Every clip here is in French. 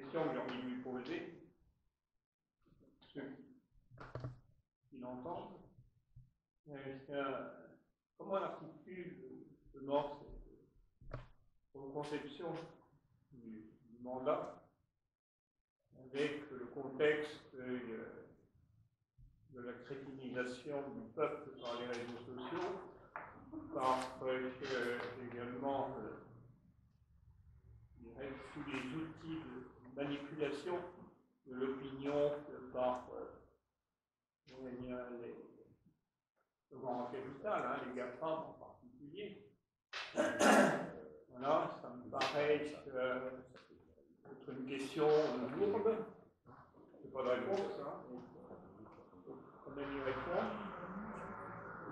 question que j'ai envie de lui poser, ceux qui l'entendent. Comment on articule justement cette conception du mandat avec le contexte de la crétinisation du peuple par les réseaux sociaux, par également tous les outils de manipulation de l'opinion par le grand capital, hein, les GAFAM en particulier. Voilà, ça me paraît être une question lourde. Je n'ai pas de réponse, hein. On a y répondre.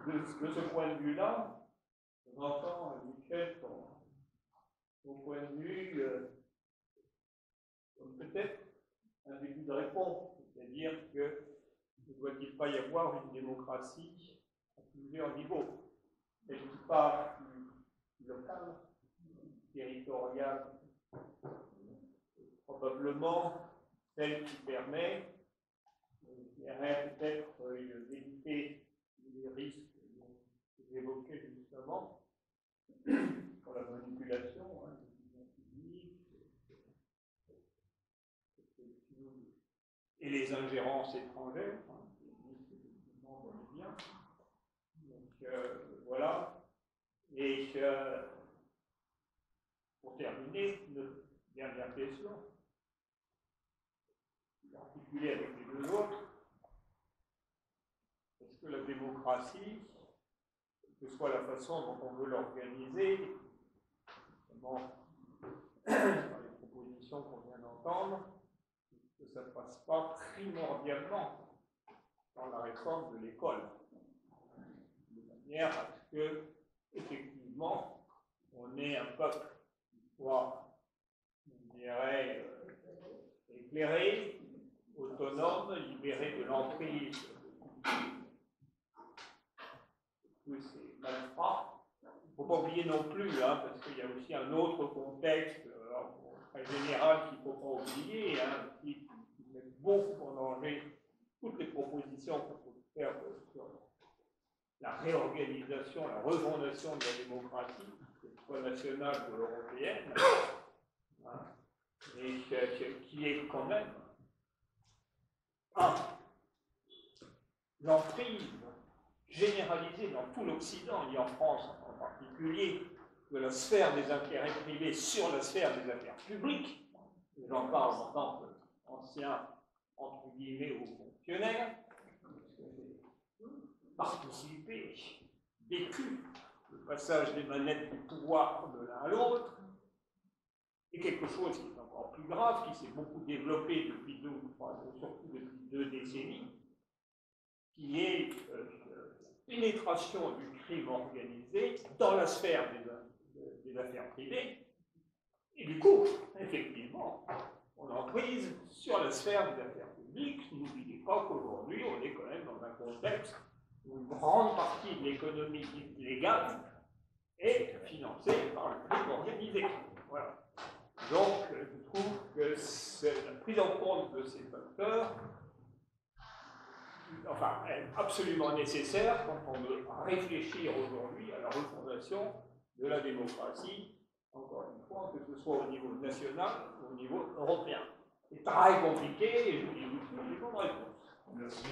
De ce point de vue-là, j'entends, Michel, ton point de vue, comme peut-être un début de réponse, c'est-à-dire que ne doit-il pas y avoir une démocratie à plusieurs niveaux, celle qui part du local, territorial, probablement celle qui permet peut-être d'éviter les risques que j'évoquais justement pour la manipulation, hein, des opinions publiques, et les ingérences étrangères, hein, qui existent effectivement dans les biens. Donc voilà. Et pour terminer, une dernière question, articulée avec les deux autres. Est-ce que la démocratie, quelle que soit la façon dont on veut l'organiser, notamment dans les propositions qu'on vient d'entendre, que ça ne passe pas primordialement dans la réforme de l'école, de manière à ce que, effectivement, on ait un peuple qui soit, on dirait, éclairé, autonome, libéré de l'emprise de ces malfrats. Il ne faut pas oublier non plus, hein, parce qu'il y a aussi un autre contexte très général qu'il ne faut pas oublier, hein, qui met beaucoup en danger toutes les propositions qu'on peut faire sur la réorganisation, la refondation de la démocratie, que ce soit nationale ou européenne, hein, et qui est quand même l'emprise généralisée dans tout l'Occident, et en France en particulier, de la sphère des intérêts privés sur la sphère des affaires publiques. J'en parle en tant qu'ancien, entre guillemets, haut fonctionnaire, participer, vécu le passage des manettes du pouvoir de l'un à l'autre, et quelque chose qui est encore plus grave, qui s'est beaucoup développé depuis surtout depuis 2 décennies, qui est la pénétration du crime organisé dans la sphère des affaires privées, et du coup, effectivement, on en prise sur la sphère des affaires publiques. N'oubliez pas qu'aujourd'hui, on est quand même dans un contexte où une grande partie de l'économie légale est financée par le crime organisé. Voilà. Donc, je trouve que la prise en compte de ces facteurs, enfin, est absolument nécessaire quand on veut réfléchir aujourd'hui à la refondation de la démocratie, encore une fois, que ce soit au niveau national ou au niveau européen. C'est très compliqué et je vous dis, il faut une réponse. Merci.